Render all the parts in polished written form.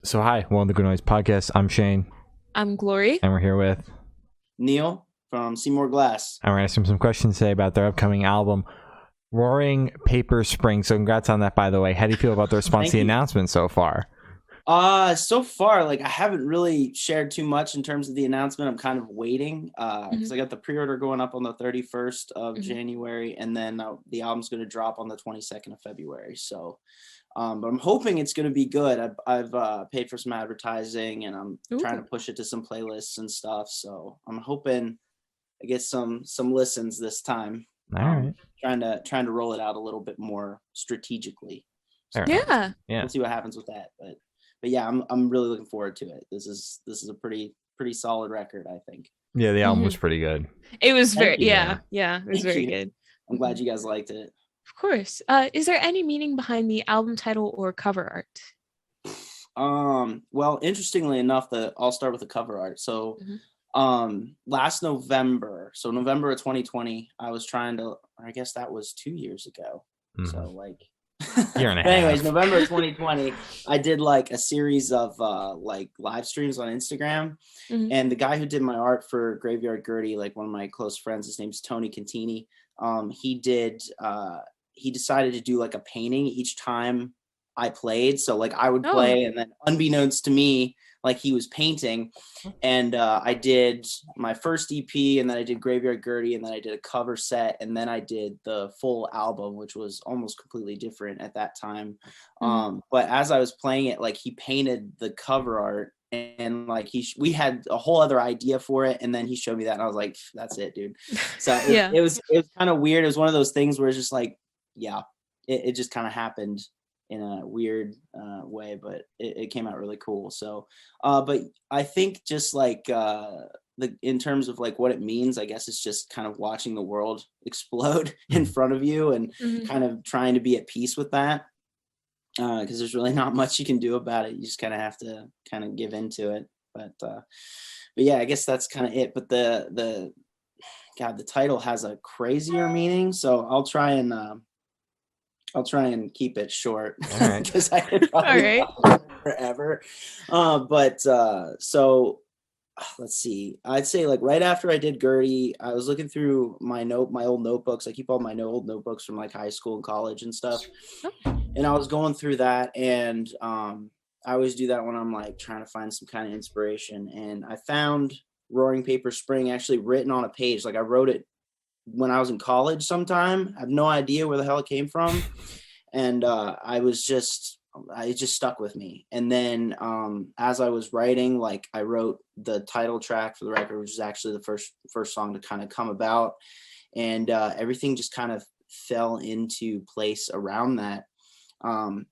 So hi, welcome to the Good Noise Podcast. I'm Shane. I'm Glory. And we're here with Neil from SeeMoreGlass. And we're asking some questions today about their upcoming album, Roaring Paper Spring. So congrats on that, by the way. How do you feel about the response to the announcement so far? So far, I haven't really shared too much in terms of the announcement. I'm kind of waiting because I got the pre-order going up on the 31st of January, and then the album's going to drop on the 22nd of February. So, but I'm hoping it's going to be good. I've paid for some advertising, and I'm trying to push it to some playlists and stuff. So I'm hoping I get some listens this time. All right. Trying to roll it out a little bit more strategically. So, yeah. We'll see what happens with that, But yeah, I'm really looking forward to it. This is a pretty solid record, I think. Yeah, the album was pretty good. It was it was very good. I'm glad you guys liked it. Of course. Is there any meaning behind the album title or cover art? Well, interestingly enough, I'll start with the cover art. So last November, November of 2020, I was trying to, I guess that was 2 years ago. So year and a half. Anyways, November 2020, I did a series of live streams on Instagram, and the guy who did my art for Graveyard Gertie, one of my close friends, his name's Tony Cantini. He decided to do a painting each time I played. So I would play, and then unbeknownst to me, he was painting, and I did my first EP, and then I did Graveyard Gertie, and then I did a cover set, and then I did the full album, which was almost completely different at that time. But as I was playing it, he painted the cover art, and we had a whole other idea for it, and then he showed me that, and I was like, that's it, dude. So it was kind of weird. It was one of those things where it's just it just kind of happened in a weird way, but it came out really cool. So, but I think just in terms of what it means, I guess it's just kind of watching the world explode in front of you and kind of trying to be at peace with that. Because there's really not much you can do about it. You just kind of have to kind of give into it. But yeah, I guess that's kind of it. But the title has a crazier meaning, so I'll try and keep it short because I could probably talk forever. So let's see. I'd say right after I did Gertie, I was looking through my old notebooks. I keep all my old notebooks from high school and college and stuff. And I was going through that, and I always do that when I'm trying to find some kind of inspiration. And I found Roaring Paper Spring actually written on a page. I wrote it when I was in college sometime. I have no idea where the hell it came from. And it just stuck with me. And then as I was writing, I wrote the title track for the record, which is actually the first song to kind of come about. And everything just kind of fell into place around that. And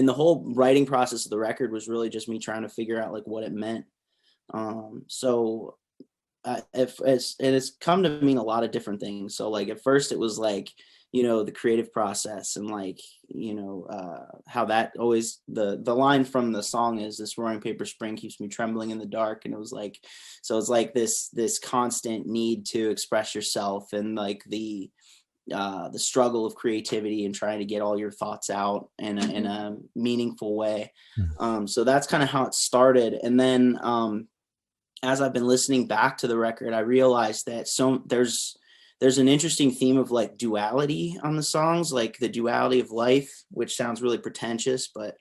the whole writing process of the record was really just me trying to figure out what it meant. So it's come to mean a lot of different things. So at first it was the creative process, and how that always, the line from the song is, this roaring paper spring keeps me trembling in the dark. And it was so it's this constant need to express yourself, and the struggle of creativity and trying to get all your thoughts out in a meaningful way. So that's kind of how it started. And then as I've been listening back to the record, I realized that there's an interesting theme of duality on the songs, the duality of life, which sounds really pretentious, but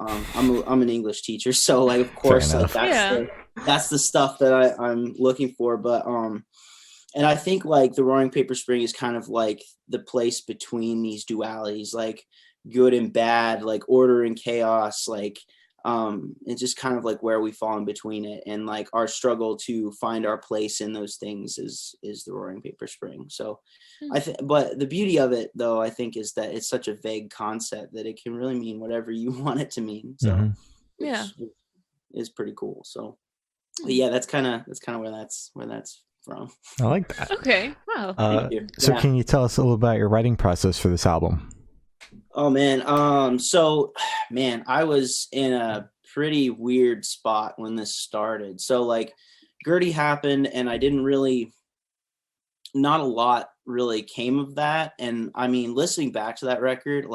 I'm an English teacher, so of course that's the stuff that I'm looking for. But and I think the Roaring Paper Spring is kind of the place between these dualities, good and bad, order and chaos, it's just kind of where we fall in between it, and our struggle to find our place in those things is the Roaring Paper Spring. So but the beauty of it, though, I think, is that it's such a vague concept that it can really mean whatever you want it to mean. So is pretty cool. So yeah, that's kind of where that's from. I like that. Okay. Wow. So can you tell us a little about your writing process for this album? Oh man. So man, I was in a pretty weird spot when this started. So Gertie happened, and I didn't really, not a lot really came of that. And I mean, listening back to that record,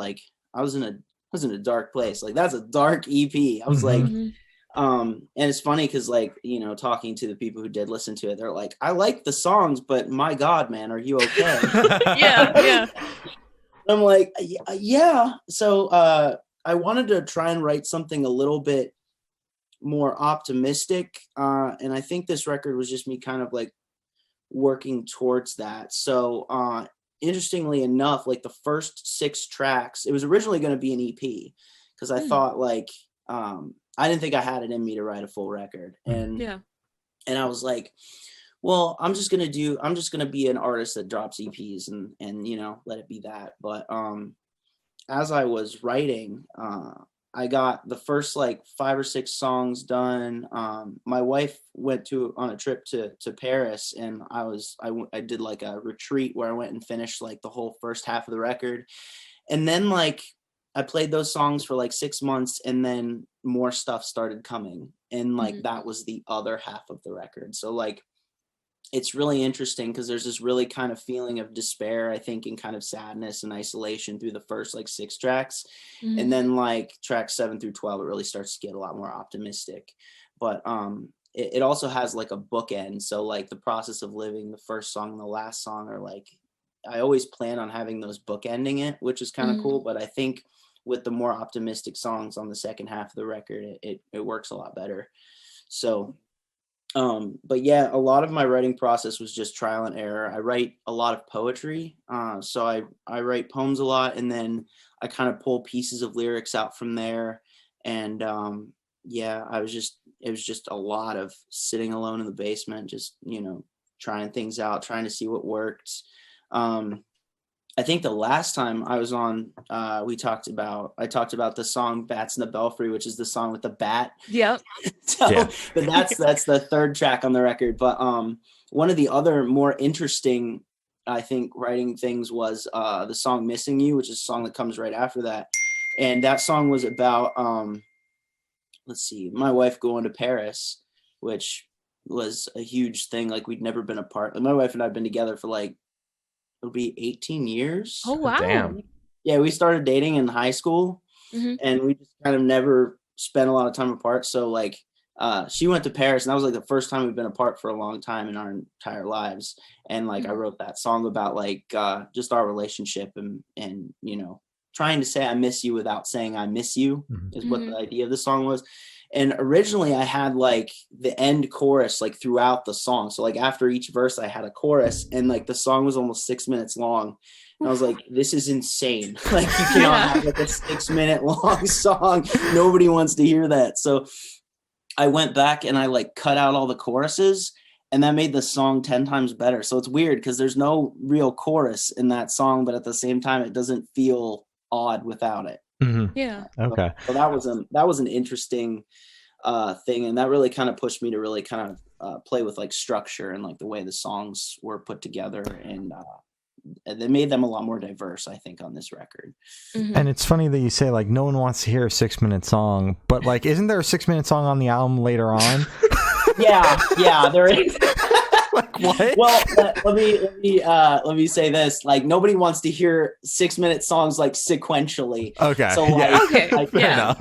I was in a was in a dark place. Like, that's a dark EP. I was like, and it's funny because, like, you know, talking to the people who did listen to it, they're like, I like the songs, but my God, man, are you okay? Yeah. I'm like, yeah. So I wanted to try and write something a little bit more optimistic. And I think this record was just me kind of like working towards that. So interestingly enough, like the first 6 tracks, it was originally going to be an EP because I thought like, I didn't think I had it in me to write a full record. And I was like, well, I'm just going to be an artist that drops EPs and, you know, let it be that. But as I was writing, I got the first like 5 or 6 songs done. My wife went on a trip to Paris, and I did like a retreat where I went and finished like the whole first half of the record. And then like I played those songs for like 6 months, and then more stuff started coming. And like that was the other half of the record. So like it's really interesting because there's this really kind of feeling of despair, I think, and kind of sadness and isolation through the first like 6 tracks. And then like tracks 7 through 12, it really starts to get a lot more optimistic. But it also has like a bookend. So like the process of living, the first song and the last song are like, I always plan on having those bookending it, which is kind of cool. But I think with the more optimistic songs on the second half of the record, it works a lot better. So but yeah, a lot of my writing process was just trial and error. I write a lot of poetry. So I write poems a lot, and then I kind of pull pieces of lyrics out from there. And yeah, it was just a lot of sitting alone in the basement, just, you know, trying things out, trying to see what worked. I think the last time I was on, I talked about the song Bats in the Belfry, which is the song with the bat. Yep. But that's the 3rd track on the record. But one of the other more interesting, I think, writing things was the song Missing You, which is a song that comes right after that. And that song was about, my wife going to Paris, which was a huge thing. Like, we'd never been apart. Like, my wife and I have been together for like, it'll be 18 years. Oh, wow. Damn. Yeah, we started dating in high school, and we just kind of never spent a lot of time apart. So like she went to Paris, and that was like the first time we've been apart for a long time in our entire lives. And like I wrote that song about like just our relationship and you know, trying to say I miss you without saying I miss you is what the idea of the song was. And originally I had like the end chorus like throughout the song. So like after each verse I had a chorus, and like the song was almost 6 minutes long. And I was like, this is insane. Like, you cannot have like a 6 minute long song. Nobody wants to hear that. So I went back and I like cut out all the choruses, and that made the song 10 times better. So it's weird because there's no real chorus in that song, but at the same time, it doesn't feel odd without it. Yeah. Okay. So that was an interesting thing, and that really kind of pushed me to really kind of play with like structure and like the way the songs were put together, and they made them a lot more diverse, I think, on this record. And it's funny that you say like no one wants to hear a 6 minute song, but like isn't there a 6 minute song on the album later on? yeah, there is. Like, what? Well, let me say this: like, nobody wants to hear 6 minute songs like sequentially. Okay. So like, Fair enough.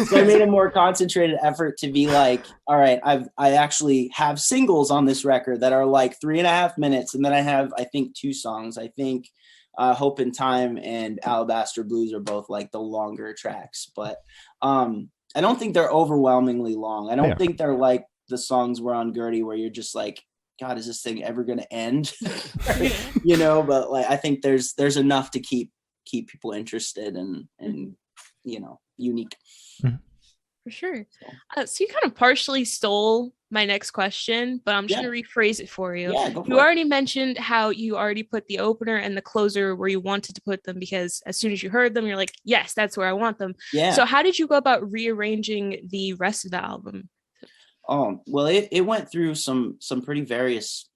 So I made a more concentrated effort to be like, all right, I actually have singles on this record that are like 3.5 minutes, and then I have, I think, 2 songs. I think Hope in Time and Alabaster Blues are both like the longer tracks, but I don't think they're overwhelmingly long. I don't think they're like the songs were on Gertie where you're just like, God, is this thing ever going to end? You know, but like, I think there's enough to keep people interested and you know, unique. For sure. So you kind of partially stole my next question, but I'm just going to rephrase it for you. Yeah, go for you it. already mentioned how you already put the opener and the closer where you wanted to put them, because as soon as you heard them, you're like, yes, that's where I want them. Yeah. So how did you go about rearranging the rest of the album? Oh, well, it went through some pretty various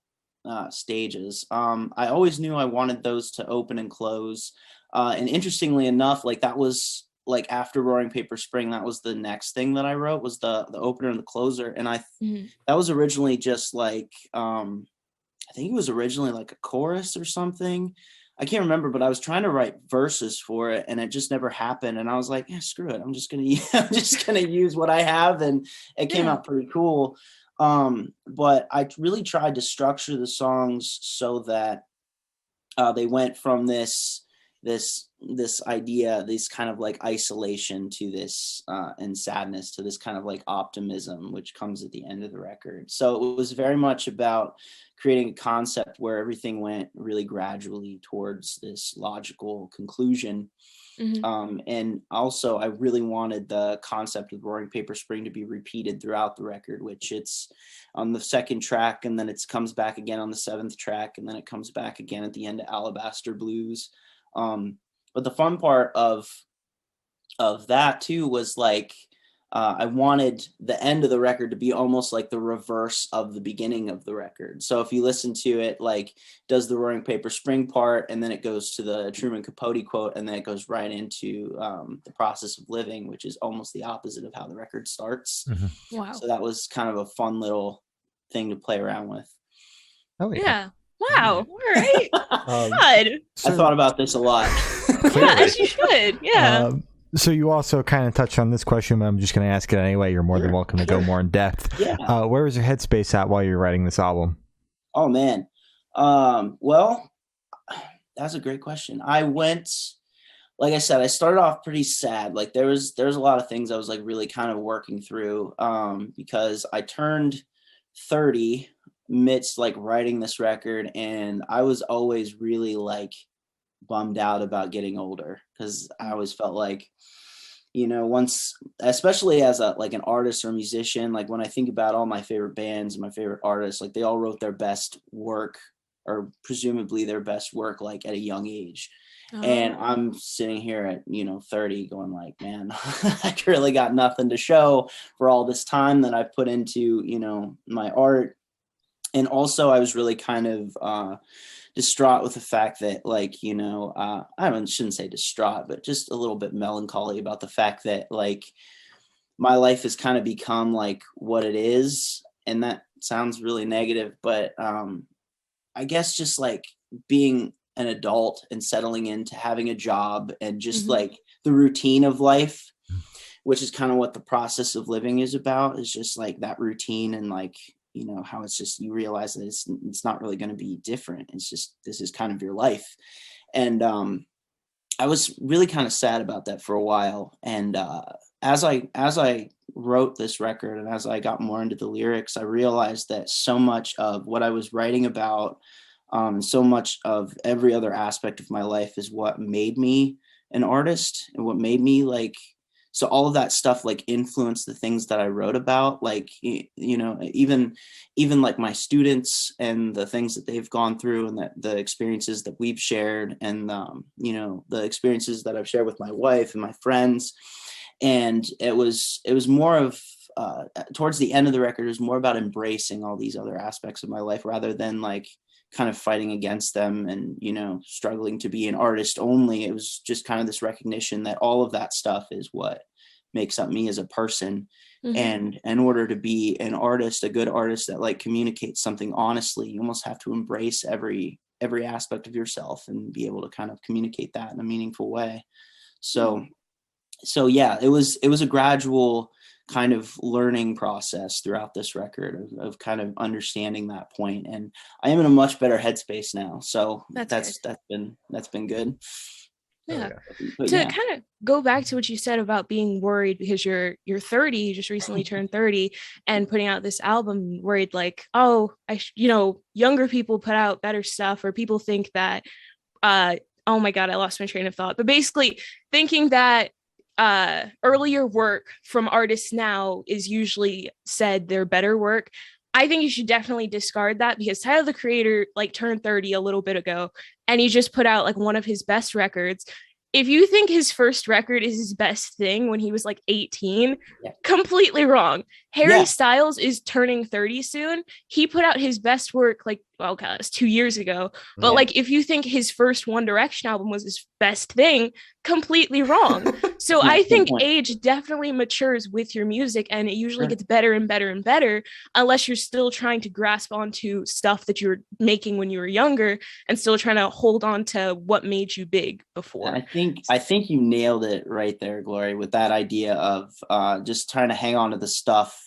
stages. I always knew I wanted those to open and close. And interestingly enough, like that was like after Roaring Paper Spring, that was the next thing that I wrote, was the opener and the closer. And that was originally just like, I think it was originally like a chorus or something. I can't remember, but I was trying to write verses for it and it just never happened. And I was like, yeah, screw it. I'm just going to use what I have. And it came out pretty cool. But I really tried to structure the songs so that they went from this idea, this kind of like isolation to this and sadness to this kind of like optimism, which comes at the end of the record. So it was very much about creating a concept where everything went really gradually towards this logical conclusion. And also I really wanted the concept of Roaring Paper Spring to be repeated throughout the record, which it's on the second track, and then it comes back again on the seventh track, and then it comes back again at the end of Alabaster Blues. But the fun part of that too was like, I wanted the end of the record to be almost like the reverse of the beginning of the record. So if you listen to it, like does the Roaring Paper Spring part, and then it goes to the Truman Capote quote, and then it goes right into the Process of Living, which is almost the opposite of how the record starts. Wow. So that was kind of a fun little thing to play around with. Oh yeah. Wow. All right. God. I thought about this a lot. Yeah, as you should. Yeah. So you also kind of touched on this question, but I'm just going to ask it anyway. You're more than welcome to go more in depth. Yeah. Where was your headspace at while you were writing this album? Oh, man. Well, that's a great question. I went, like I said, I started off pretty sad. Like there was a lot of things I was like really kind of working through because I turned 30 amidst like writing this record, and I was always really like bummed out about getting older, because I always felt like, you know, once, especially as a like an artist or a musician, like when I think about all my favorite bands and my favorite artists, like they all wrote their best work, or presumably their best work, like at a young age. And I'm sitting here at, 30 going like, man, I really got nothing to show for all this time that I've put into, my art. And also I was really kind of distraught with the fact that, like, I shouldn't say distraught, but just a little bit melancholy about the fact that, like, my life has kind of become like what it is. And that sounds really negative, but I guess just like being an adult and settling into having a job and just like the routine of life, which is kind of what the Process of Living is about, is just like that routine, and like, how it's just, you realize that it's not really going to be different. It's just, this is kind of your life. And I was really kind of sad about that for a while. And as I wrote this record, and as I got more into the lyrics, I realized that so much of what I was writing about, and so much of every other aspect of my life, is what made me an artist, and what made me like, so all of that stuff like influenced the things that I wrote about, like, even like my students and the things that they've gone through, and the experiences that we've shared, and, the experiences that I've shared with my wife and my friends. And it was more of, towards the end of the record, it was more about embracing all these other aspects of my life, rather than like kind of fighting against them and, struggling to be an artist only. It was just kind of this recognition that all of that stuff is what makes up me as a person. And in order to be an artist, a good artist that like communicates something honestly, you almost have to embrace every aspect of yourself and be able to kind of communicate that in a meaningful way. So yeah, it was a gradual kind of learning process throughout this record of kind of understanding that point. And I am in a much better headspace now. So that's been good. Yeah. But to kind of go back to what you said about being worried because you're 30, you just recently turned 30, and putting out this album, worried like, oh, younger people put out better stuff, or people think that, oh my God, I lost my train of thought. But basically thinking that earlier work from artists now is usually said their better work. I think you should definitely discard that, because Tyler, the Creator, like turned 30 a little bit ago, and he just put out like one of his best records. If you think his first record is his best thing when he was like 18, completely wrong. Harry Styles is turning 30 soon. He put out his best work like, well, God, it's 2 years ago. But like, if you think his first One Direction album was his best thing, completely wrong. So I think age definitely matures with your music, and it usually gets better and better and better, unless you're still trying to grasp onto stuff that you were making when you were younger and still trying to hold on to what made you big before. I think you nailed it right there, Glory, with that idea of just trying to hang on to the stuff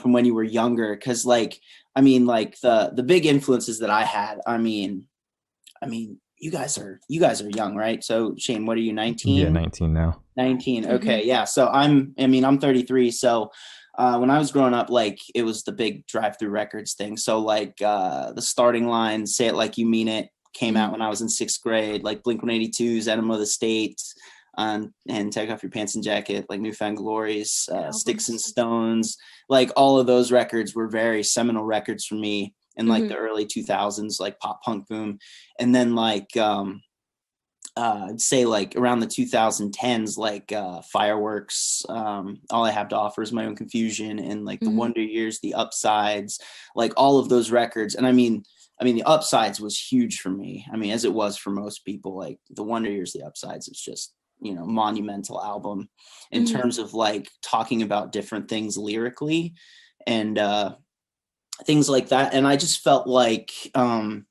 from when you were younger. Because like, I mean, like the big influences that I had, I mean, you guys are young, right? So Shane, what are you, 19? Yeah, 19 now. 19. Okay. Yeah. So I'm 33. So when I was growing up, like it was the big Drive-Thru Records thing. So like the Starting Line, Say It Like You Mean It came out when I was in 6th grade, like Blink-182's Enema of the State, and Take Off Your Pants and Jacket, like Newfound Glories, Sticks and Stones, like all of those records were very seminal records for me in like the early 2000s, like pop punk boom. And then like I'd say like around the 2010s, like Fireworks, All I Have to Offer Is My Own Confusion, and like the Wonder Years, The Upsides, like all of those records. And I mean the Upsides was huge for me. I mean, as it was for most people. Like the Wonder Years, The Upsides, it's just, you know, monumental album in terms of like talking about different things lyrically and things like that. And I just felt like I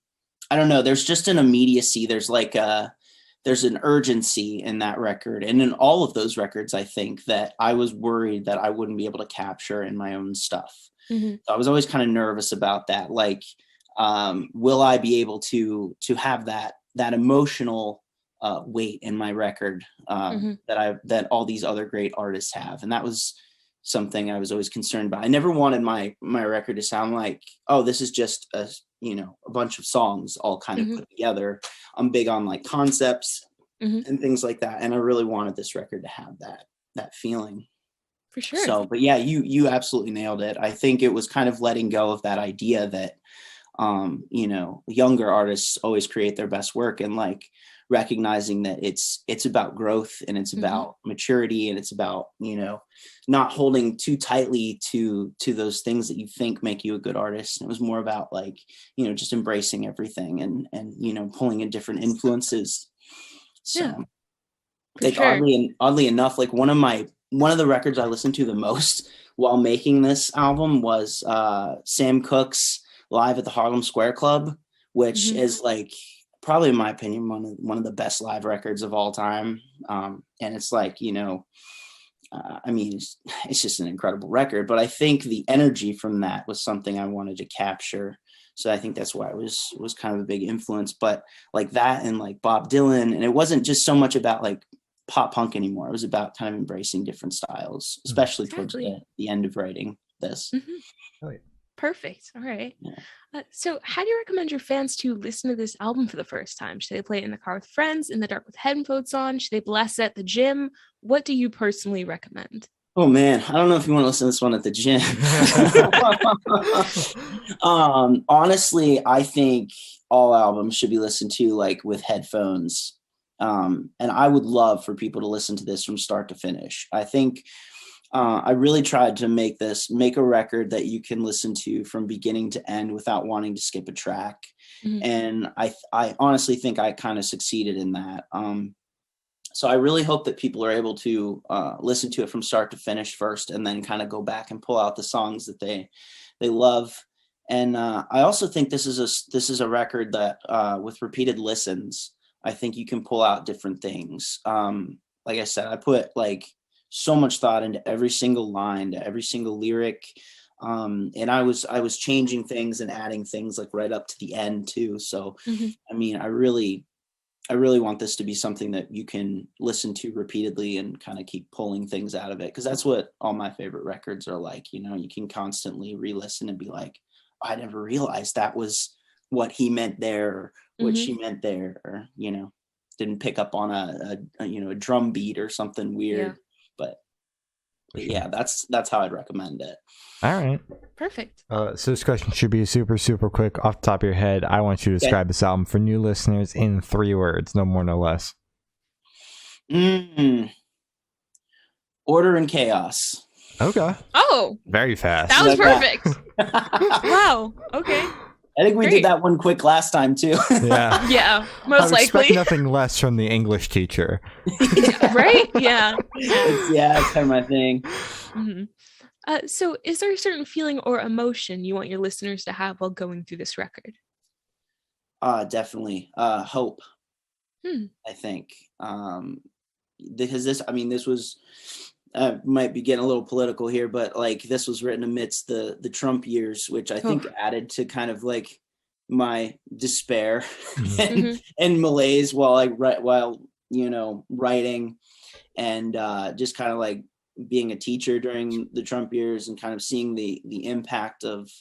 don't know, there's just an immediacy, there's like there's an urgency in that record, and in all of those records, I think, that I was worried that I wouldn't be able to capture in my own stuff. So I was always kind of nervous about that. Like, will I be able to have that emotional weight in my record that all these other great artists have? And that was something I was always concerned about. I never wanted my record to sound like, oh, this is just a bunch of songs all kind of put together. I'm big on like concepts and things like that, and I really wanted this record to have that feeling. For sure. So, but yeah, you absolutely nailed it. I think it was kind of letting go of that idea that younger artists always create their best work, and like recognizing that it's about growth, and it's about maturity, and it's about, not holding too tightly to those things that you think make you a good artist. It was more about like, just embracing everything and pulling in different influences. So like oddly enough, like one of the records I listened to the most while making this album was Sam Cooke's Live at the Harlem Square Club, which is like probably, in my opinion, one of the best live records of all time. And it's like, it's just an incredible record, but I think the energy from that was something I wanted to capture. So I think that's why it was kind of a big influence. But like that, and like Bob Dylan, and it wasn't just so much about like pop punk anymore. It was about kind of embracing different styles, especially towards the end of writing this. Oh, yeah. Perfect. All right. Yeah. So how do you recommend your fans to listen to this album for the first time? Should they play it in the car with friends, in the dark with headphones on? Should they blast it at the gym? What do you personally recommend? Oh man, I don't know if you want to listen to this one at the gym. Honestly, I think all albums should be listened to like with headphones. And I would love for people to listen to this from start to finish. I think I really tried to make a record that you can listen to from beginning to end without wanting to skip a track. And I honestly think I kind of succeeded in that. So I really hope that people are able to listen to it from start to finish first, and then kind of go back and pull out the songs that they love. And I also think this is a record that with repeated listens, I think you can pull out different things. Like I said, I put like so much thought into every single line, to every single lyric. And I was changing things and adding things like right up to the end too. So, I mean, I really want this to be something that you can listen to repeatedly and kind of keep pulling things out of it. Cause that's what all my favorite records are like. You can constantly re-listen and be like, oh, I never realized that was what he meant there, or what she meant there, or, didn't pick up on a drum beat or something weird. But yeah, that's how I'd recommend it. All right. Perfect. So this question should be super, super quick off the top of your head. I want you to describe this album for new listeners in 3 words, no more, no less. Order and chaos. Okay. Oh, Very fast. that was Like perfect. Wow. Okay. I think we Great. did that one quick last time too. Yeah. Yeah. I Most would expect likely. nothing less from the English teacher. Right? Yeah. It's kind of my thing. hmm So, is there a certain feeling or emotion you want your listeners to have while going through this record? Definitely. Hope. I think. Because this was might be getting a little political here, but like this was written amidst the Trump years, which I think added to kind of like my despair and malaise while writing, and just kind of like being a teacher during the Trump years and kind of seeing the impact of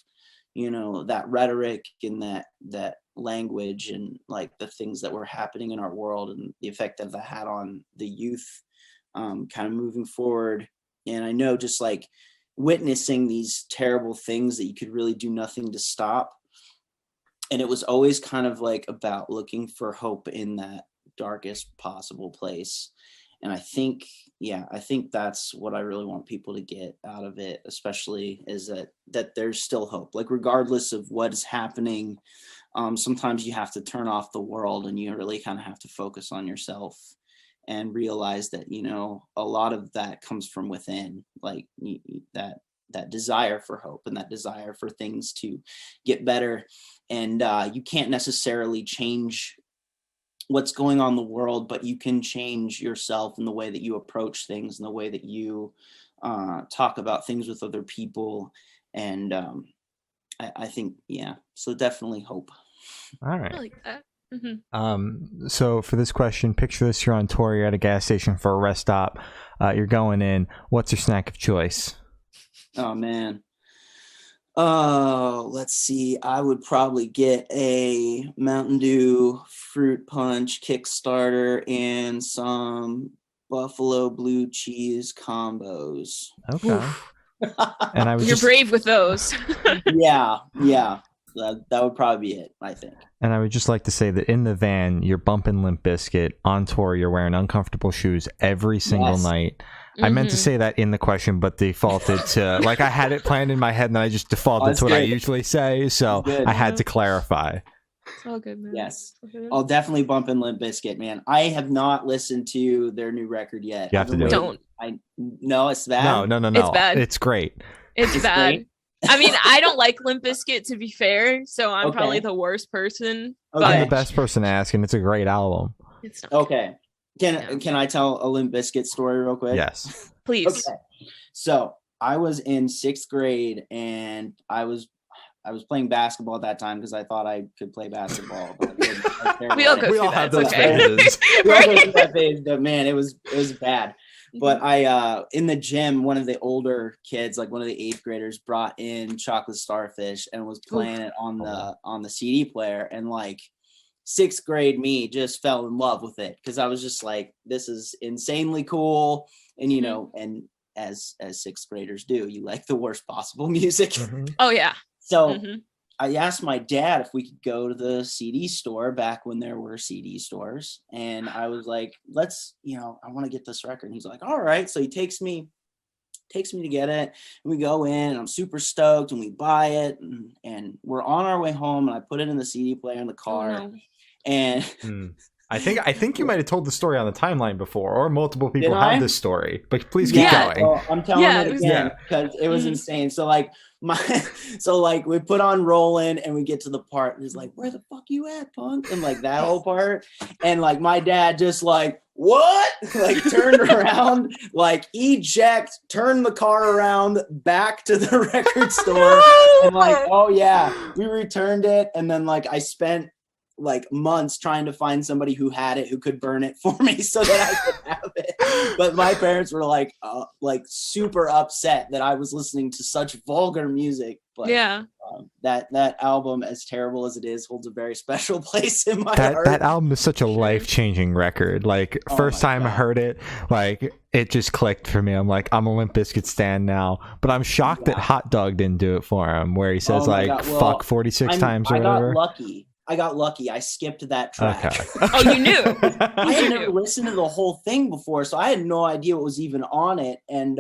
that rhetoric and that language and like the things that were happening in our world and the effect that had on the youth kind of moving forward. And I know just like witnessing these terrible things that you could really do nothing to stop. And it was always kind of like about looking for hope in that darkest possible place. And I think that's what I really want people to get out of it, especially is that there's still hope, like regardless of what is happening. Sometimes you have to turn off the world and you really kind of have to focus on yourself and realize that, a lot of that comes from within, like that desire for hope and that desire for things to get better. And you can't necessarily change what's going on in the world, but you can change yourself in the way that you approach things and the way that you talk about things with other people. And I think, so definitely hope. All right. I like that. So for this question, picture this: you're on tour, you're at a gas station for a rest stop, you're going in. What's your snack of choice? Oh man. Oh, let's see. I would probably get a Mountain Dew fruit punch Kickstarter and some Buffalo blue cheese combos. Okay. And I would You're brave with those. Yeah. That would probably be it, I think. And I would just like to say that in the van, you're bumping Limp Bizkit. On tour, you're wearing uncomfortable shoes every single night. I meant to say that in the question, but defaulted to, like, I had it planned in my head, and then I just defaulted to what I usually say, so I had to clarify. It's all good, man. Yes. I'll definitely bump in Limp Bizkit, man. I have not listened to their new record yet. You have to do Don't. it. No, it's bad. No. It's bad. It's great. It's bad. Great. I mean, I don't like Limp Bizkit, to be fair, so I'm probably the worst person. Okay. I'm the best person to ask, and it's a great album. It's not. Okay. Can I tell a Limp Bizkit story real quick? Yes. Please. Okay. So I was in 6th grade and I was playing basketball at that time because I thought I could play basketball. But We all go We through all that. have It's those okay. phases. We all go through that phase, but man, it was bad. But I in the gym, one of the older kids, like one of the 8th graders, brought in Chocolate Starfish and was playing it on the CD player, and like 6th grade me just fell in love with it because I was just like, this is insanely cool. And and as 6th graders do, you like the worst possible music. Oh yeah. So I asked my dad if we could go to the CD store back when there were CD stores. And I was like, let's, I want to get this record. And he's like, all right. So he takes me to get it. And we go in and I'm super stoked and we buy it. And we're on our way home and I put it in the CD player in the car. Oh, no. And I think you might have told the story on the timeline before, or multiple people Did have I? this story. But please keep going. Well, I'm telling it again because it was insane. So like we put on Rollin' and we get to the part and he's like, where the fuck you at, punk? And like that whole part. And like my dad just like, what? Like turned around, like eject, turned the car around back to the record store. And like, oh yeah, we returned it. And then like I spent like months trying to find somebody who had it, who could burn it for me so that I could have it. But my parents were like super upset that I was listening to such vulgar music. But yeah, that album, as terrible as it is, holds a very special place in my heart. That album is such a life-changing record. Like first time I heard it, like it just clicked for me. I'm like, I'm a Limp Bizkit stan now. But I'm shocked that Hot Dog didn't do it for him, where he says fuck 46 times or whatever. I got lucky. I got lucky. I skipped that track. Okay. Oh, you knew. I had never listened to the whole thing before, so I had no idea what was even on it. And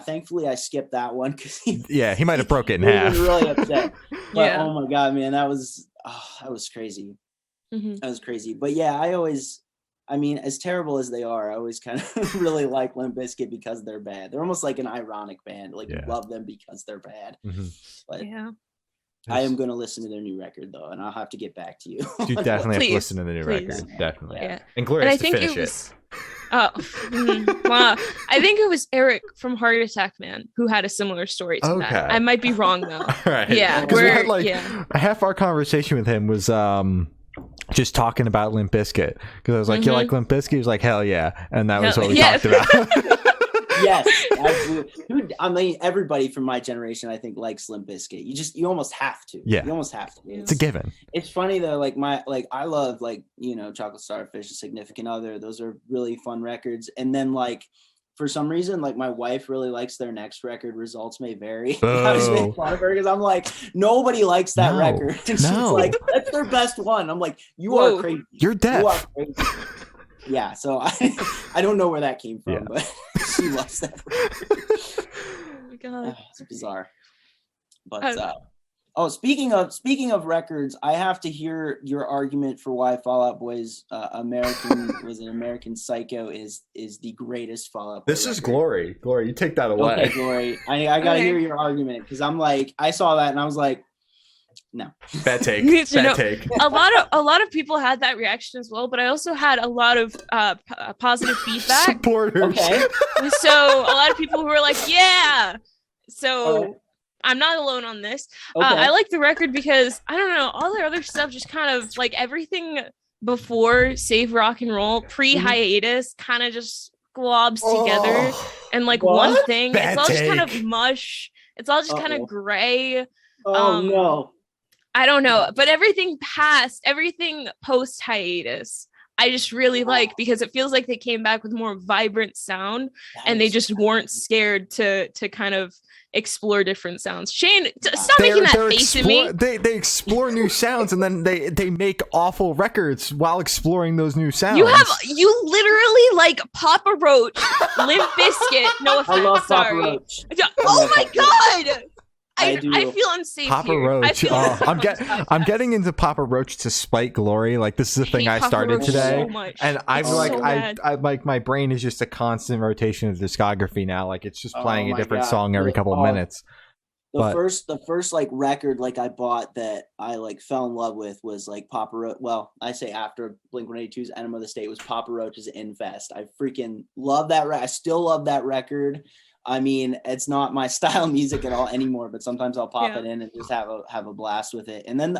thankfully I skipped that one because he might have broke it in half. Really upset. But Yeah. oh my god, man, that was crazy. Mm-hmm. That was crazy. But yeah, as terrible as they are, I always kind of really like Limp Bizkit because they're bad. They're almost like an ironic band. Like you love them because they're bad. Mm-hmm. But yeah. I am going to listen to their new record though, and I'll have to get back to you. You definitely have to Please. listen to the new Please. record. Definitely. Yeah. And Gloria has to finish it. Was, wow. I think it was Eric from Heart Attack Man who had a similar story to that. I might be wrong though. Right. Yeah. Because we had half our conversation with him was just talking about Limp Bizkit. Because I was like, you like Limp Bizkit? He was like, hell yeah. And that was what we talked about. Yes, absolutely. Dude, I mean, everybody from my generation, I think, likes Limp Bizkit. You almost have to. Yeah, you almost have to. It's a given. It's funny though. I love Chocolate Starfish, A Significant Other. Those are really fun records. And then for some reason, my wife really likes their next record, Results May Vary. I was making fun of her because I'm like, nobody likes that record. And she's like, that's their best one. I'm like, you are crazy. You're deaf. You are crazy. Yeah, so I don't know where that came from, but she loves that record. Oh my god, it's bizarre. But speaking of records, I have to hear your argument for why Fall Out Boy's American Psycho is the greatest Fall Out Boy This is Glory. Glory, you take that away. Okay, Glory. I gotta hear your argument because I'm like, I saw that and I was like, no. Bad take. Bad take. A lot of people had that reaction as well, but I also had a lot of positive feedback. Supporters. Okay. So a lot of people who were like, yeah. So I'm not alone on this. Okay. I like the record because I don't know, all their other stuff just kind of like everything before Save Rock and Roll, pre-hiatus, kind of just globs together and one thing. Bad it's all take. just kind of mush. It's all just kind of gray. No. I don't know, but everything post hiatus, I just really like because it feels like they came back with more vibrant sound and they just weren't scared to kind of explore different sounds. Shane, stop making that face at me. They explore new sounds and then they make awful records while exploring those new sounds. You literally like Papa Roach, Limp Bizkit. No offense, I love sorry. Papa Roach. Oh my god. I feel unsafe Papa here. Roach. I'm getting into Papa Roach to spite Glory. Like this is the thing I started today, and I'm I like my brain is just a constant rotation of discography now. Like it's just playing a different song every couple of minutes. The first record I bought that I fell in love with was Papa Roach. Well, I say after Blink-182's Enema of the State was Papa Roach's Infest. I freaking love that. I still love that record. I mean, it's not my style of music at all anymore, but sometimes I'll pop it in and just have a blast with it. And then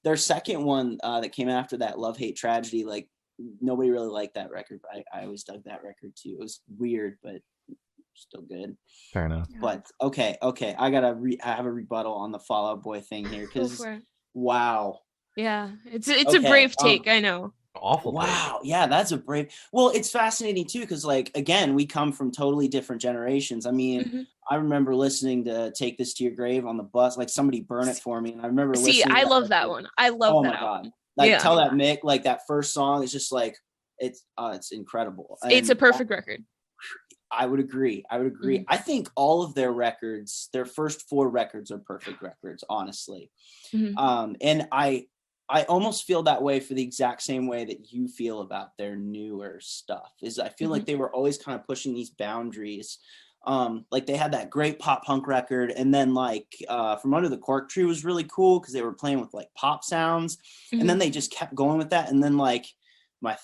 their second one that came after that, Love, Hate, Tragedy, nobody really liked that record, but I always dug that record too. It was weird, but still good. Fair enough. But okay. I have a rebuttal on the Fall Out Boy thing here because wow. Yeah, it's a brave take. I know. Awful. Wow. Yeah, that's a brave. Well, it's fascinating too because again, we come from totally different generations. I mean, I remember listening to Take This to Your Grave on the bus, somebody burn it for me, and I remember listening. I love that one. I love that album. God. Tell That Mick, that first song is just it's incredible. It's a perfect record. I would agree. I think all of their records, their first 4 records are perfect records, honestly. And I almost feel that way for the exact same way that you feel about their newer stuff. I feel like they were always kind of pushing these boundaries. They had that great pop punk record, and then From Under the Cork Tree was really cool because they were playing with pop sounds, and then they just kept going with that. And then my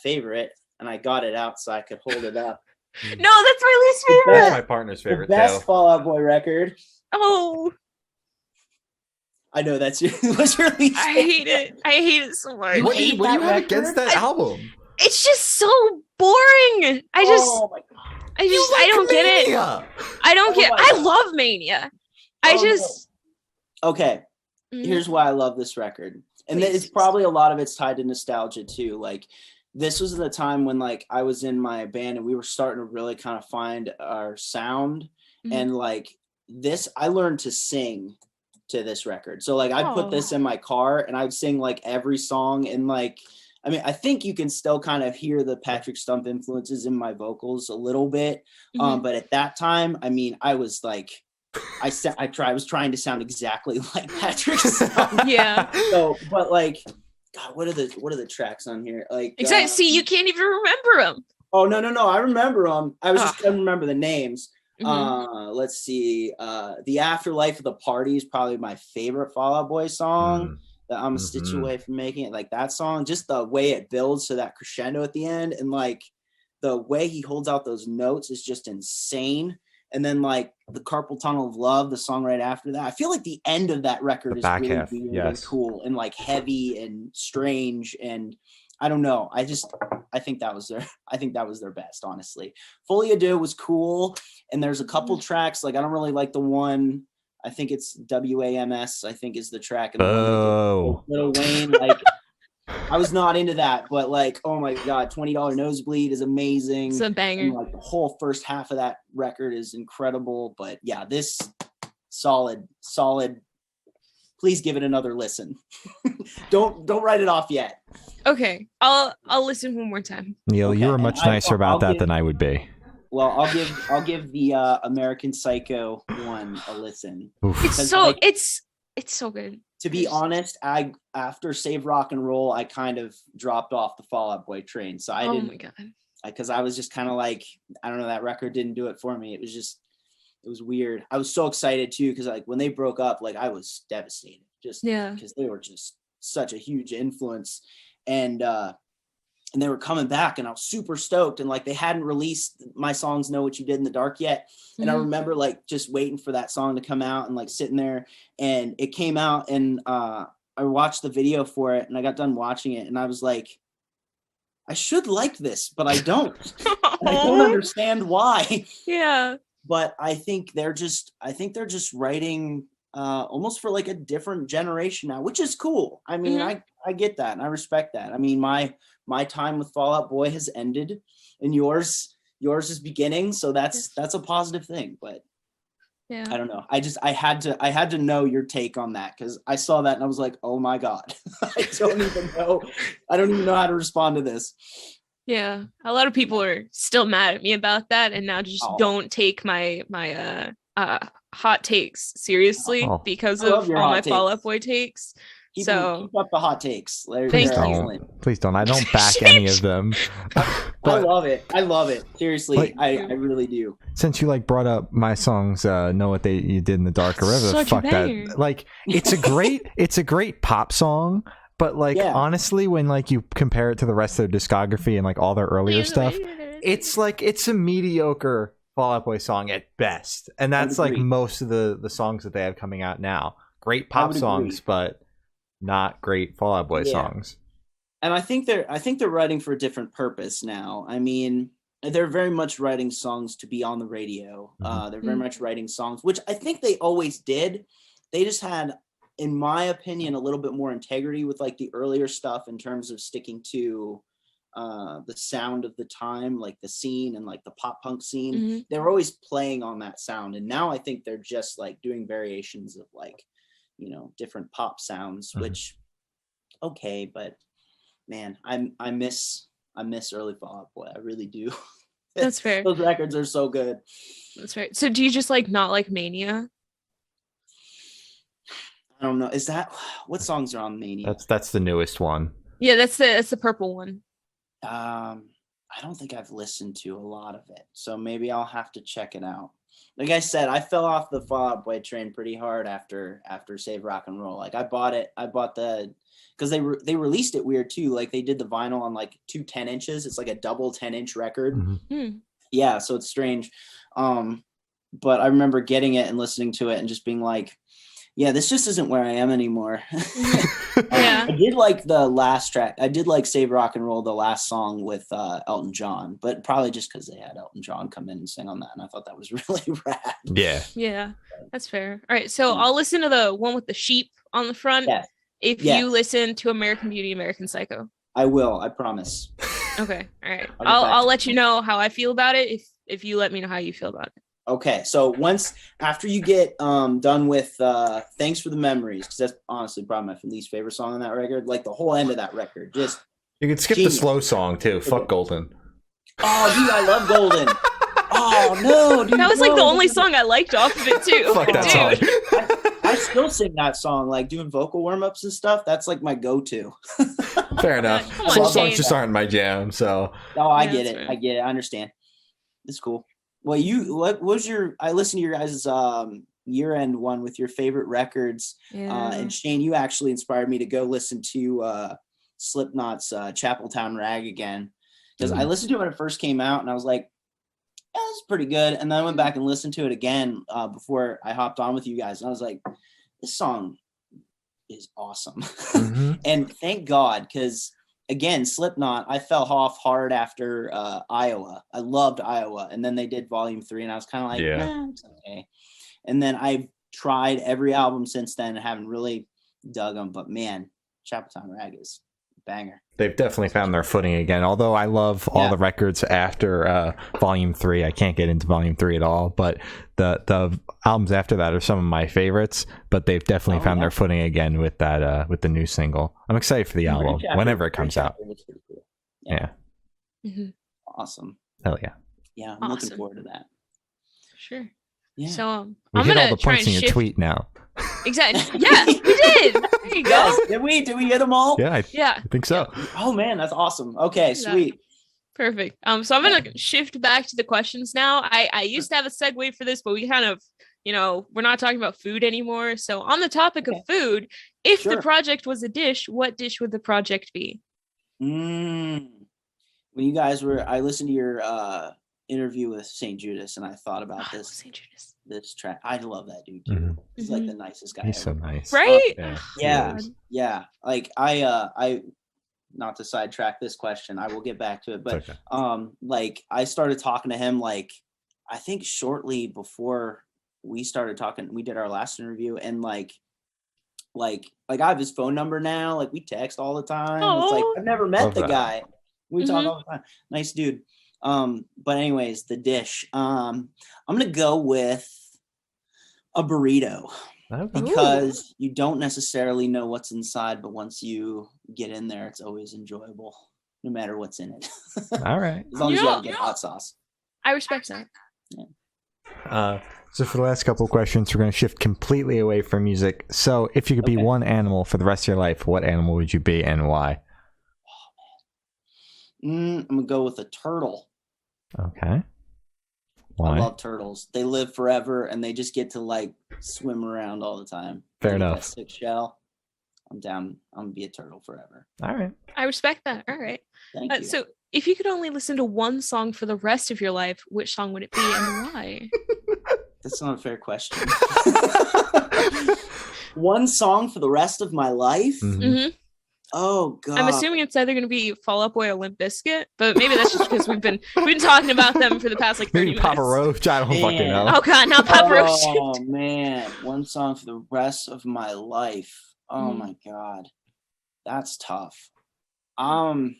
favorite, and I got it out so I could hold it up. No, that's my least favorite. That's my partner's favorite. The best Fall Out Boy record. Oh. I know that's what's your least I hate it. I hate it so much. What do you have against that album? It's just so boring. I don't get it. I don't get. I love Mania. Okay. Here's why I love this record, and it's probably a lot of it's tied to nostalgia too. This was the time when I was in my band and we were starting to really kind of find our sound, and this I learned to sing to this record. So like I'd put this in my car and I would sing like every song, and like, I mean, I think you can still kind of hear the Patrick Stump influences in my vocals a little bit. But at that time, I mean, I was like, I was trying to sound exactly like Patrick Stump. Yeah. So, but like, God, what are the tracks on here? Like, exactly. See, you can't even remember them. Oh, no. I remember them. I was just couldn't remember the names. Let's see. The Afterlife of the Party is probably my favorite Fall Out Boy song. I'm a stitch away from making it. Like that song, just the way it builds to that crescendo at the end, and like the way he holds out those notes is just insane. And then like the Carpal Tunnel of Love, the song right after that, I feel like the end of that record is really weird and cool and like heavy and strange. And I don't know. I think that was their best, honestly. Folie à Deux was cool. And there's a couple tracks, like I don't really like the one, I think it's WAMS, I think is the track. And Lil Wayne, like I was not into that, but like, oh my God, $20 Nosebleed is amazing. It's a banger. And like the whole first half of that record is incredible. But yeah, this solid. Please give it another listen. Don't write it off yet. Okay, I'll listen one more time. Neil, you were much nicer about that than I would be. Well, I'll give the American Psycho one a listen. It's so like, it's so good. To be honest, after Save Rock and Roll, I kind of dropped off the Fall Out Boy train. So I didn't. Oh my God. Because I was just kind of like, I don't know, that record didn't do it for me. It was weird. I was so excited too, because like when they broke up, like I was devastated, just because they were just such a huge influence, and they were coming back, and I was super stoked. And like they hadn't released my songs "Know What You Did in the Dark" yet, and I remember like just waiting for that song to come out and like sitting there, and it came out, and I watched the video for it, and I got done watching it, and I was like, I should like this, but I don't. I don't understand why. Yeah. But I think they're just writing almost for like a different generation now, which is cool. I mean, I get that and I respect that. I mean, my time with Fall Out Boy has ended, and yours is beginning, so that's a positive thing. But yeah, I don't know. I had to know your take on that, because I saw that and I was like, oh my God, I don't even know how to respond to this. Yeah, a lot of people are still mad at me about that, and now just don't take my hot takes seriously because of all my Fall Out Boy takes. Keep up the hot takes. Thank you. Please don't. I don't back any of them. I love it. Seriously, like, I really do. Since you like brought up my songs, Know What You Did in the Dark or whatever, fuck that. Like, it's a great pop song. But like honestly, when like you compare it to the rest of their discography and like all their earlier stuff, it's a mediocre Fall Out Boy song at best. And that's like most of the songs that they have coming out now. Great pop songs, but not great Fall Out Boy songs. And I think they're writing for a different purpose now. I mean, they're very much writing songs to be on the radio. They're very much writing songs, which I think they always did. They just had, in my opinion, a little bit more integrity with like the earlier stuff in terms of sticking to the sound of the time, like the scene and like the pop punk scene. They were always playing on that sound, and now I think they're just like doing variations of like, you know, different pop sounds, which okay, but man, I miss early Fall Out Boy. I really do. That's fair. Those records are so good. That's fair. So do you just like not like Mania? I don't know. Is that what songs are on Mania? That's the newest one. Yeah, that's the purple one. I don't think I've listened to a lot of it, so maybe I'll have to check it out. Like I said, I fell off the Fall Out Boy train pretty hard after Save Rock and Roll. Like I bought because they released it weird too. Like they did the vinyl on like 2 10-inches. It's like a double 10-inch record. Yeah, so it's strange. But I remember getting it and listening to it and just being like, yeah, this just isn't where I am anymore. Yeah. I did like the last track. I did like Save Rock and Roll, the last song with Elton John, but probably just because they had Elton John come in and sing on that, and I thought that was really rad. Yeah, that's fair. All right, so I'll listen to the one with the sheep on the front if you listen to American Beauty, American Psycho. I will, I promise. Okay, all right. I'll let you know how I feel about it if you let me know how you feel about it. Okay, so once after you get done with Thanks for the Memories, because that's honestly probably my least favorite song on that record, like the whole end of that record, just You could skip genius. the slow song too. Fuck Golden. Oh, dude, I love Golden. Oh no, dude. That was like the only song I liked off of it too. Fuck that song. I still sing that song, like doing vocal warm-ups and stuff. That's like my go-to. Fair enough. Slow songs just aren't my jam, so. Oh, I get it. Fair. I get it. I understand. It's cool. Well, what was your? I listened to your guys' year-end one with your favorite records, and Shane, you actually inspired me to go listen to Slipknot's Chapeltown Rag again, because I listened to it when it first came out, and I was like, yeah, it's pretty good. And then I went back and listened to it again before I hopped on with you guys, and I was like, this song is awesome. Mm-hmm. And thank God, because again, Slipknot, I fell off hard after Iowa. I loved Iowa. And then they did Volume 3, and I was kind of like, it's okay. And then I've tried every album since then and haven't really dug them. But man, Chapeltown Rag is a banger. They've definitely found their footing again. Although I love all the records after Volume 3. I can't get into Volume 3 at all. But the albums after that are some of my favorites. But they've definitely found their footing again with that with the new single. I'm excited for the album whenever it comes out. Cool. Yeah. Mm-hmm. Awesome. Hell yeah. Yeah, I'm looking forward to that. Sure. Yeah. So we hit all the points in your tweet now. Exactly. Yeah, we did. There you go. Did we hit them all? Yeah, I think so. Oh man, that's awesome. Okay, sweet. Perfect. So I'm gonna shift back to the questions now. I used to have a segue for this, but we kind of, we're not talking about food anymore. So on the topic of food, if the project was a dish, what dish would the project be? When you guys I listened to your interview with St. Judas, and I thought about St. Judas. This track, I love that dude too. Mm-hmm. He's like the nicest guy. He's ever. So nice, right? Yeah. Like I, not to sidetrack this question, I will get back to it. But like I started talking to him, like I think shortly before we started talking, we did our last interview, and like I have his phone number now. Like we text all the time. Aww. It's like I've never met the guy. We talk all the time. Nice dude. But anyways, the dish. I'm gonna go with a burrito because you don't necessarily know what's inside, but once you get in there, it's always enjoyable, no matter what's in it. All right. As long as you don't get hot sauce. I respect that. Yeah. So for the last couple of questions, we're going to shift completely away from music. So if you could be one animal for the rest of your life, what animal would you be and why? Oh, man. I'm going to go with a turtle. Okay. Why? I love turtles. They live forever, and they just get to like swim around all the time. Fair enough. That sick shell. I'm down. I'm gonna be a turtle forever. All right. I respect that. All right. Thank you. So, if you could only listen to one song for the rest of your life, which song would it be and why? That's not a fair question. One song for the rest of my life? Mm-hmm. Oh God! I'm assuming it's either going to be Fall Out Boy or Limp Bizkit, but maybe that's just because we've been talking about them for the past like 30 minutes. Papa Roach. I don't fucking know. Oh God, not Papa Roach. Oh man, one song for the rest of my life. Oh my God, that's tough. I'm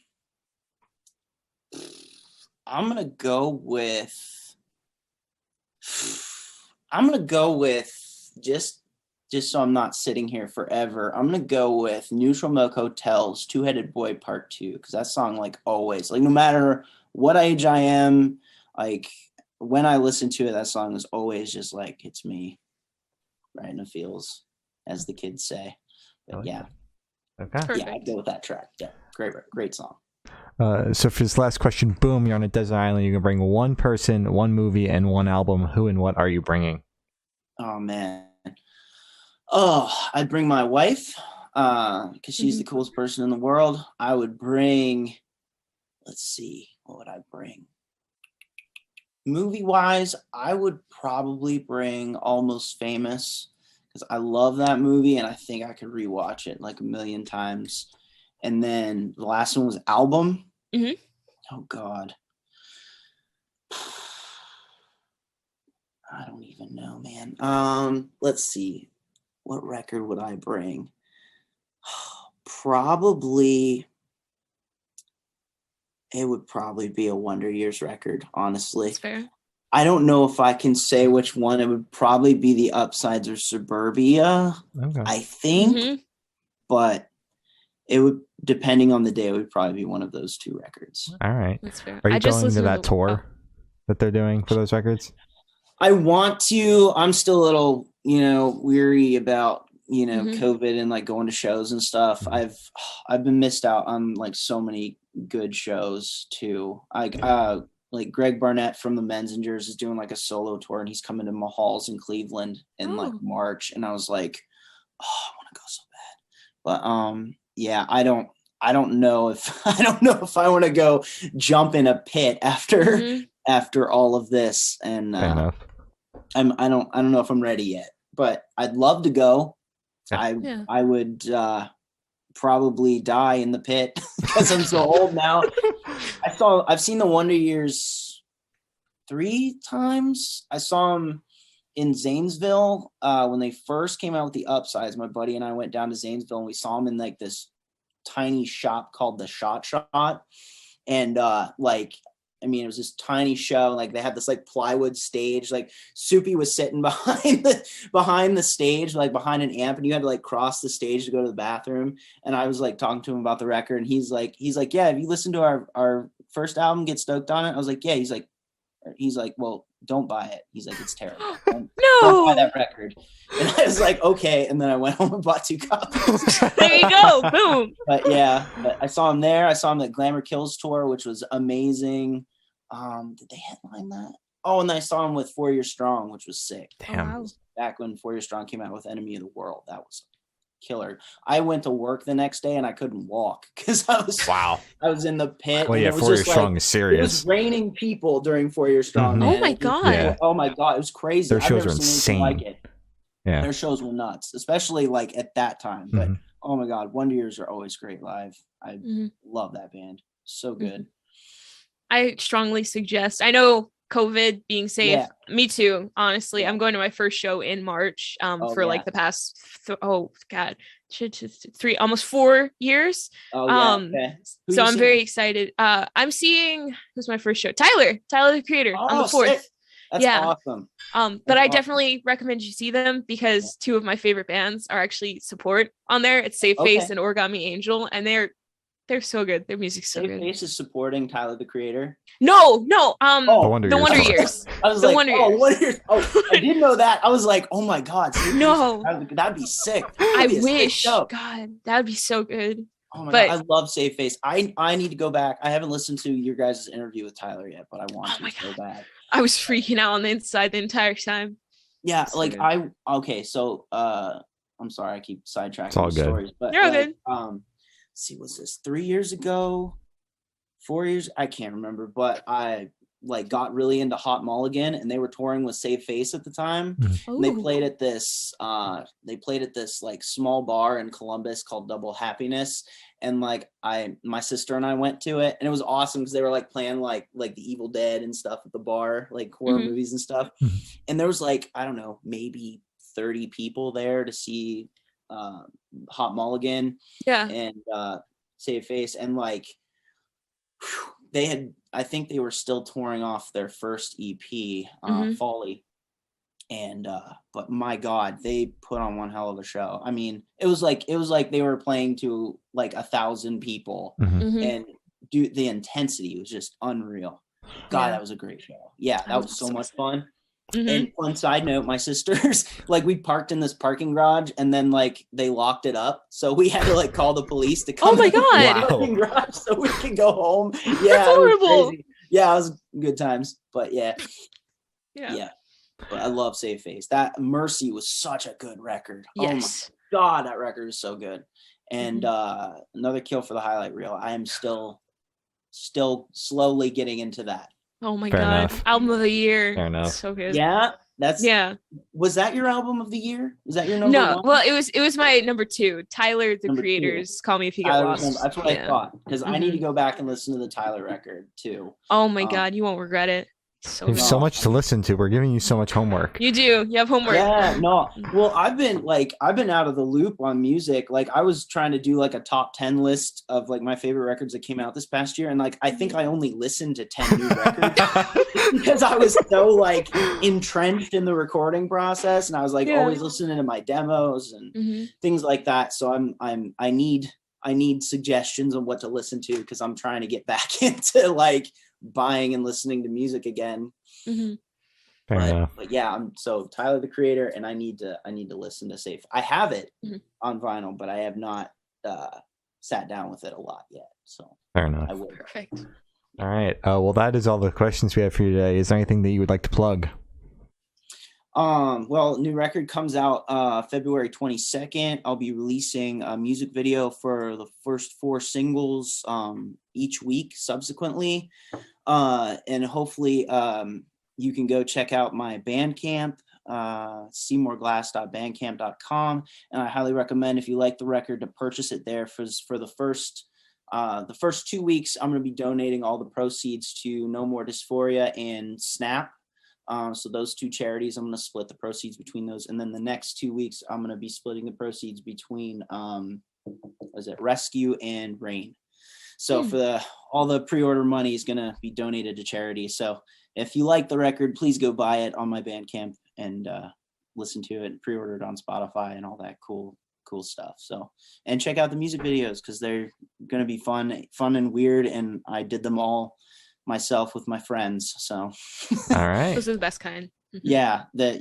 gonna go with just so I'm not sitting here forever, I'm going to go with Neutral Milk Hotel's Two-Headed Boy Part 2, because that song, like, always, like, no matter what age I am, like, when I listen to it, that song is always just, like, it's me right in the feels, as the kids say. But, yeah. Okay. Perfect. Yeah, I'd go with that track. Yeah, great song. So for this last question, boom, you're on a desert island. You can bring one person, one movie, and one album. Who and what are you bringing? Oh, man. Oh, I'd bring my wife because she's the coolest person in the world. I would bring, let's see, what would I bring? Movie-wise, I would probably bring Almost Famous because I love that movie and I think I could rewatch it like a million times. And then the last one was album. Mm-hmm. Oh, God. I don't even know, man. Let's see. What record would I bring? Probably, it would probably be a Wonder Years record, honestly. That's fair. I don't know if I can say which one. It would probably be the Upsides or Suburbia, I think. But it would, depending on the day, it would probably be one of those two records. All right. That's fair. Are you going to that tour that they're doing for those records? I want to. I'm still a little, weary about, COVID and like going to shows and stuff. I've been missed out on like so many good shows too. Like Greg Barnett from the Menzingers is doing like a solo tour, and he's coming to Mahall's in Cleveland in like March, and I was like, I want to go so bad. But yeah, I don't know if I want to go jump in a pit after all of this, and I don't know if I'm ready yet, but I'd love to go. I would probably die in the pit because I'm so old now. I've seen the Wonder Years 3 times. I saw them in Zanesville when they first came out with the Upsides. My buddy and I went down to Zanesville, and we saw them in like this tiny shop called the Shot, and it was this tiny show. Like they had this like plywood stage. Like Soupy was sitting behind the stage, like behind an amp, and you had to like cross the stage to go to the bathroom. And I was like talking to him about the record, and he's like, yeah, have you listened to our first album, Get Stoked on It? I was like, yeah. He's like, well, don't buy it. He's like, it's terrible. Don't buy that record. And I was like, okay. And then I went home and bought 2 copies. There you go. Boom. But I saw him there. I saw him at Glamour Kills tour, which was amazing. Did they headline that? Oh, and I saw him with 4 Year Strong, which was sick. Damn. Oh, wow. Back when 4 Year Strong came out with Enemy of the World, that was killer. I went to work the next day and I couldn't walk because I was in the pit. Well, yeah, 4 Year Strong is serious. It was raining people during 4 Year Strong. Oh my god! Yeah. Oh my god, it was crazy. Their shows were insane. Like it. Yeah, their shows were nuts, especially like at that time. But oh my god, Wonder Years are always great live. I love that band. So good. I strongly suggest. I know COVID being safe. Yeah. Me too. Honestly, I'm going to my first show in March. Like the past. 3, almost 4 years. Okay. So I'm very excited. I'm seeing who's my first show. Tyler the Creator on the 4th. Sick. That's awesome. But I definitely recommend you see them because 2 of my favorite bands are actually support on there. It's Safe Face and Origami Angel, and they're so good. Their music's so good. Safe Face is supporting Tyler the Creator. No. The Wonder Years. I was Wonder Years. Oh, I didn't know that. I was like, oh my god. No, that'd be sick. I wish. God, that'd be so good. Oh my god, I love Safe Face. I need to go back. I haven't listened to your guys' interview with Tyler yet, but I want to so bad. I was freaking out on the inside the entire time. Yeah, so so I'm sorry, I keep sidetracking it's all good. Stories, but you're all good. See, what's this? 3 years ago, 4 years? I can't remember, but I got really into Hot Mulligan, and they were touring with Save Face at the time. And they played at this like small bar in Columbus called Double Happiness, and my sister and I went to it, and it was awesome because they were like playing like the Evil Dead and stuff at the bar, like horror movies and stuff. And there was I don't know, maybe 30 people there to see Hot Mulligan and Save Face, and I think they were still touring off their first EP, Folly, and but my god, they put on one hell of a show. I mean, it was like they were playing to 1,000 people, and the intensity was just unreal. God, that was a great show. Yeah, that was so much fun. And one side note, my sisters, we parked in this parking garage, and then they locked it up, so we had to call the police to come. Oh my god! The parking garage so we could go home. Yeah, that's horrible. It was good times, but yeah. But I love Save Face. That Mercy was such a good record. Yes. Oh my god, that record is so good. And another kill for the highlight reel. I am still slowly getting into that. Oh my Fair god. enough. Album of the year. Fair enough. So good. Yeah. Was that your album of the year? Is that your number one? No, well, it was my number 2. Tyler the Creator's Call Me If You Get Lost. That's what I thought, because I need to go back and listen to the Tyler record too. Oh my god, you won't regret it. So You have so much to listen to. We're giving you so much homework. You do. You have homework. Yeah, no. Well, I've been out of the loop on music. Like I was trying to do like a top 10 list of like my favorite records that came out this past year. And like I think I only listened to 10 new records because I was so like entrenched in the recording process. And I was like always listening to my demos and things like that. So I need suggestions on what to listen to because I'm trying to get back into like buying and listening to music again. But yeah, I'm so Tyler the Creator, and I need to listen to Safe. I have it on vinyl, but I have not sat down with it a lot yet. So fair enough. I will. Perfect. All right. Well, that is all the questions we have for you today. Is there anything that you would like to plug? Well, new record comes out February 22nd. I'll be releasing a music video for the first 4 singles each week subsequently. And hopefully you can go check out my Bandcamp, SeeMoreGlass.bandcamp.com. And I highly recommend, if you like the record, to purchase it there for the first 2 weeks. I'm going to be donating all the proceeds to No More Dysphoria and Snap. So those 2 charities, I'm going to split the proceeds between those. And then the next 2 weeks, I'm going to be splitting the proceeds between, Rescue and Rain. So for all the pre-order money is going to be donated to charity. So if you like the record, please go buy it on my Bandcamp and listen to it and pre-order it on Spotify and all that cool stuff. So, and check out the music videos because they're going to be fun and weird. And I did them all myself with my friends. So all right. Those are the best kind. Yeah, they're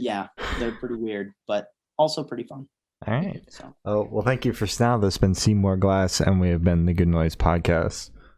pretty weird, but also pretty fun. All right. So, well, thank you for now. This has been SeeMoreGlass, and we have been the Good Noise Podcast.